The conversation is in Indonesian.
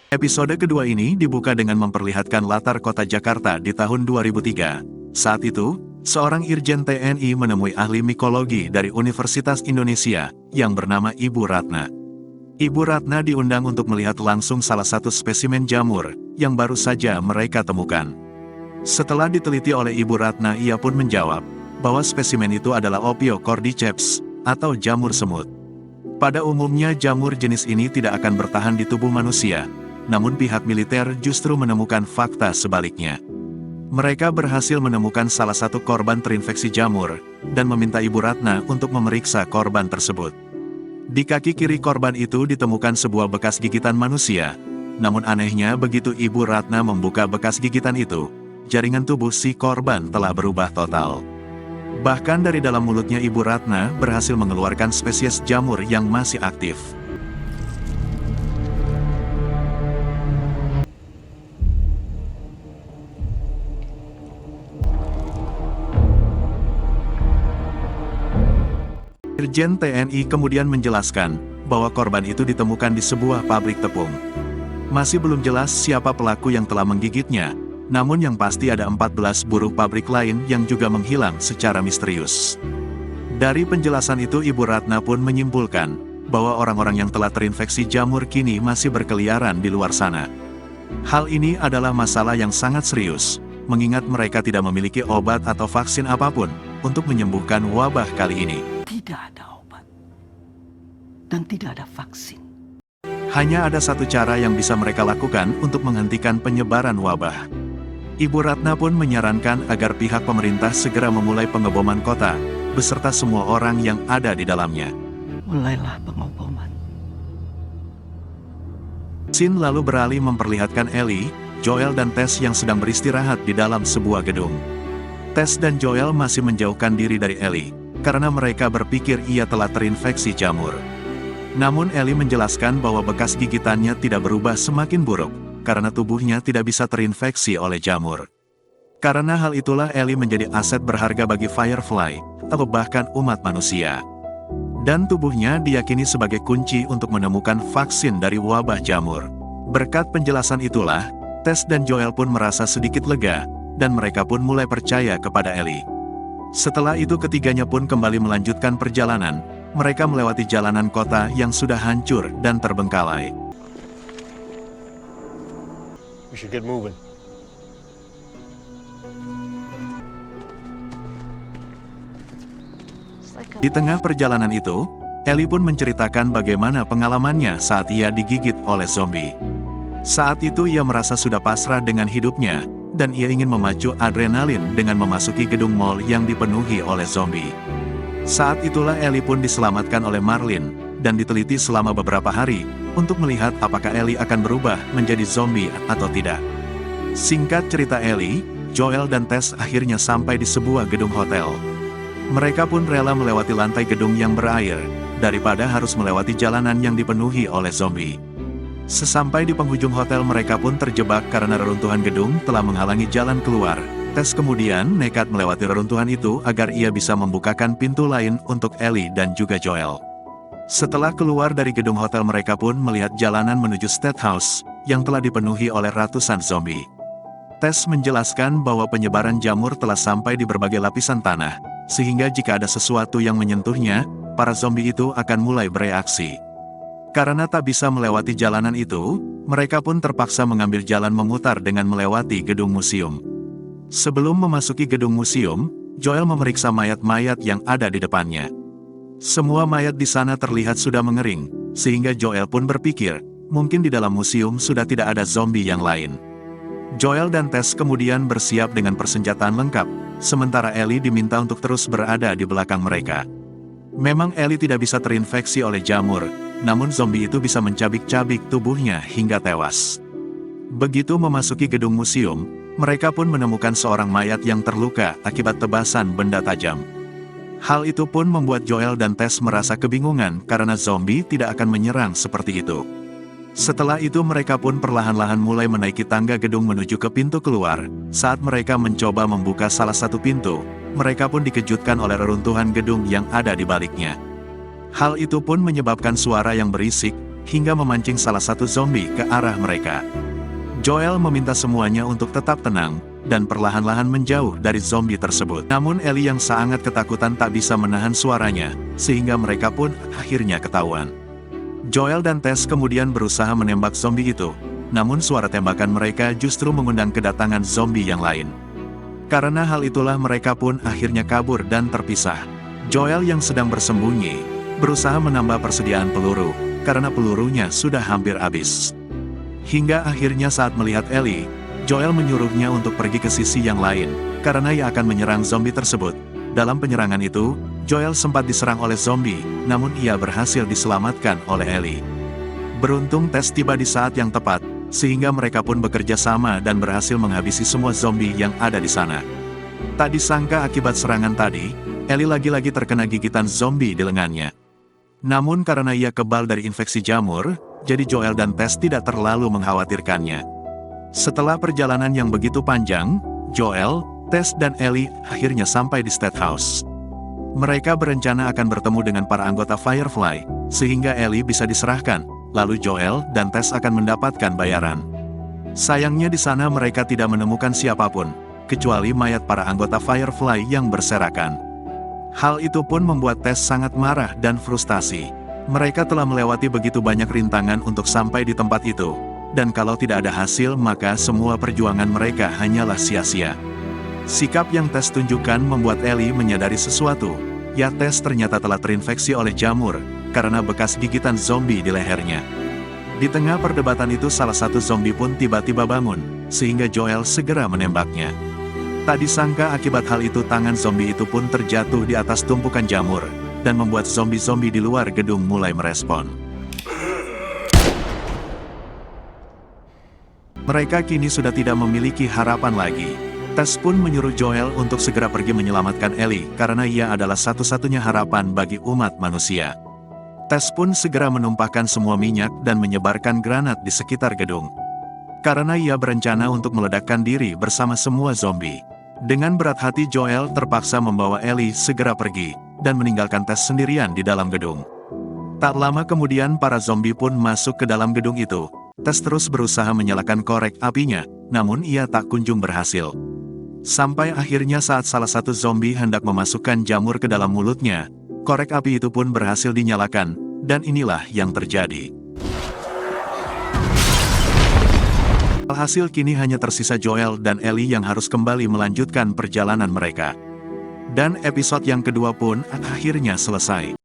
Episode kedua ini dibuka dengan memperlihatkan latar kota Jakarta di tahun 2003. Saat itu, seorang Irjen TNI menemui ahli mikologi dari Universitas Indonesia yang bernama Ibu Ratna. Ibu Ratna diundang untuk melihat langsung salah satu spesimen jamur yang baru saja mereka temukan. Setelah diteliti oleh Ibu Ratna, ia pun menjawab bahwa spesimen itu adalah Ophiocordyceps atau jamur semut. Pada umumnya jamur jenis ini tidak akan bertahan di tubuh manusia, namun pihak militer justru menemukan fakta sebaliknya. Mereka berhasil menemukan salah satu korban terinfeksi jamur, dan meminta Ibu Ratna untuk memeriksa korban tersebut. Di kaki kiri korban itu ditemukan sebuah bekas gigitan manusia, namun anehnya begitu Ibu Ratna membuka bekas gigitan itu, jaringan tubuh si korban telah berubah total. Bahkan dari dalam mulutnya Ibu Ratna berhasil mengeluarkan spesies jamur yang masih aktif. Irjen TNI kemudian menjelaskan bahwa korban itu ditemukan di sebuah pabrik tepung. Masih belum jelas siapa pelaku yang telah menggigitnya, namun yang pasti ada 14 buruh pabrik lain yang juga menghilang secara misterius. Dari penjelasan itu Ibu Ratna pun menyimpulkan bahwa orang-orang yang telah terinfeksi jamur kini masih berkeliaran di luar sana. Hal ini adalah masalah yang sangat serius, mengingat mereka tidak memiliki obat atau vaksin apapun untuk menyembuhkan wabah kali ini. Tidak ada obat dan tidak ada vaksin. Hanya ada satu cara yang bisa mereka lakukan untuk menghentikan penyebaran wabah. Ibu Ratna pun menyarankan agar pihak pemerintah segera memulai pengeboman kota, beserta semua orang yang ada di dalamnya. Mulailah pengeboman. Scene lalu beralih memperlihatkan Ellie, Joel dan Tess yang sedang beristirahat di dalam sebuah gedung. Tess dan Joel masih menjauhkan diri dari Ellie, karena mereka berpikir ia telah terinfeksi jamur. Namun Ellie menjelaskan bahwa bekas gigitannya tidak berubah semakin buruk, karena tubuhnya tidak bisa terinfeksi oleh jamur. Karena hal itulah Ellie menjadi aset berharga bagi Firefly, atau bahkan umat manusia. Dan tubuhnya diyakini sebagai kunci untuk menemukan vaksin dari wabah jamur. Berkat penjelasan itulah, Tess dan Joel pun merasa sedikit lega, dan mereka pun mulai percaya kepada Ellie. Setelah itu ketiganya pun kembali melanjutkan perjalanan. Mereka melewati jalanan kota yang sudah hancur dan terbengkalai. We should get moving. Di tengah perjalanan itu, Ellie pun menceritakan bagaimana pengalamannya saat ia digigit oleh zombie. Saat itu ia merasa sudah pasrah dengan hidupnya, dan ia ingin memacu adrenalin dengan memasuki gedung mall yang dipenuhi oleh zombie. Saat itulah Ellie pun diselamatkan oleh Marlin, dan diteliti selama beberapa hari, untuk melihat apakah Ellie akan berubah menjadi zombie atau tidak. Singkat cerita Ellie, Joel dan Tess akhirnya sampai di sebuah gedung hotel. Mereka pun rela melewati lantai gedung yang berair, daripada harus melewati jalanan yang dipenuhi oleh zombie. Sesampai di penghujung hotel mereka pun terjebak karena reruntuhan gedung telah menghalangi jalan keluar. Tess kemudian nekat melewati reruntuhan itu agar ia bisa membukakan pintu lain untuk Ellie dan juga Joel. Setelah keluar dari gedung hotel mereka pun melihat jalanan menuju State House, yang telah dipenuhi oleh ratusan zombie. Tess menjelaskan bahwa penyebaran jamur telah sampai di berbagai lapisan tanah, sehingga jika ada sesuatu yang menyentuhnya, para zombie itu akan mulai bereaksi. Karena tak bisa melewati jalanan itu, mereka pun terpaksa mengambil jalan memutar dengan melewati gedung museum. Sebelum memasuki gedung museum, Joel memeriksa mayat-mayat yang ada di depannya. Semua mayat di sana terlihat sudah mengering, sehingga Joel pun berpikir, mungkin di dalam museum sudah tidak ada zombie yang lain. Joel dan Tess kemudian bersiap dengan persenjataan lengkap, sementara Ellie diminta untuk terus berada di belakang mereka. Memang Ellie tidak bisa terinfeksi oleh jamur, namun zombie itu bisa mencabik-cabik tubuhnya hingga tewas. Begitu memasuki gedung museum, mereka pun menemukan seorang mayat yang terluka akibat tebasan benda tajam. Hal itu pun membuat Joel dan Tess merasa kebingungan karena zombie tidak akan menyerang seperti itu. Setelah itu mereka pun perlahan-lahan mulai menaiki tangga gedung menuju ke pintu keluar. Saat mereka mencoba membuka salah satu pintu, mereka pun dikejutkan oleh reruntuhan gedung yang ada di baliknya. Hal itu pun menyebabkan suara yang berisik, hingga memancing salah satu zombie ke arah mereka. Joel meminta semuanya untuk tetap tenang, dan perlahan-lahan menjauh dari zombie tersebut. Namun Ellie yang sangat ketakutan tak bisa menahan suaranya, sehingga mereka pun akhirnya ketahuan. Joel dan Tess kemudian berusaha menembak zombie itu, namun suara tembakan mereka justru mengundang kedatangan zombie yang lain. Karena hal itulah mereka pun akhirnya kabur dan terpisah. Joel yang sedang bersembunyi, berusaha menambah persediaan peluru, karena pelurunya sudah hampir habis. Hingga akhirnya saat melihat Ellie, Joel menyuruhnya untuk pergi ke sisi yang lain, karena ia akan menyerang zombie tersebut. Dalam penyerangan itu, Joel sempat diserang oleh zombie, namun ia berhasil diselamatkan oleh Ellie. Beruntung Tess tiba di saat yang tepat, sehingga mereka pun bekerja sama dan berhasil menghabisi semua zombie yang ada di sana. Tak disangka akibat serangan tadi, Ellie lagi-lagi terkena gigitan zombie di lengannya. Namun karena ia kebal dari infeksi jamur, jadi Joel dan Tess tidak terlalu mengkhawatirkannya. Setelah perjalanan yang begitu panjang, Joel, Tess dan Ellie akhirnya sampai di State House. Mereka berencana akan bertemu dengan para anggota Firefly, sehingga Ellie bisa diserahkan, lalu Joel dan Tess akan mendapatkan bayaran. Sayangnya di sana mereka tidak menemukan siapapun, kecuali mayat para anggota Firefly yang berserakan. Hal itu pun membuat Tess sangat marah dan frustasi. Mereka telah melewati begitu banyak rintangan untuk sampai di tempat itu, dan kalau tidak ada hasil maka semua perjuangan mereka hanyalah sia-sia. Sikap yang Tess tunjukkan membuat Ellie menyadari sesuatu, ya Tess ternyata telah terinfeksi oleh jamur, karena bekas gigitan zombie di lehernya. Di tengah perdebatan itu salah satu zombie pun tiba-tiba bangun, sehingga Joel segera menembaknya. Tak disangka akibat hal itu tangan zombie itu pun terjatuh di atas tumpukan jamur, dan membuat zombie-zombie di luar gedung mulai merespon. Mereka kini sudah tidak memiliki harapan lagi. Tess pun menyuruh Joel untuk segera pergi menyelamatkan Ellie, karena ia adalah satu-satunya harapan bagi umat manusia. Tess pun segera menumpahkan semua minyak dan menyebarkan granat di sekitar gedung. Karena ia berencana untuk meledakkan diri bersama semua zombie. Dengan berat hati Joel terpaksa membawa Ellie segera pergi, dan meninggalkan Tess sendirian di dalam gedung. Tak lama kemudian para zombie pun masuk ke dalam gedung itu. Tess terus berusaha menyalakan korek apinya, namun ia tak kunjung berhasil. Sampai akhirnya saat salah satu zombie hendak memasukkan jamur ke dalam mulutnya, korek api itu pun berhasil dinyalakan, dan inilah yang terjadi. Alhasil kini hanya tersisa Joel dan Ellie yang harus kembali melanjutkan perjalanan mereka. Dan episode yang kedua pun akhirnya selesai.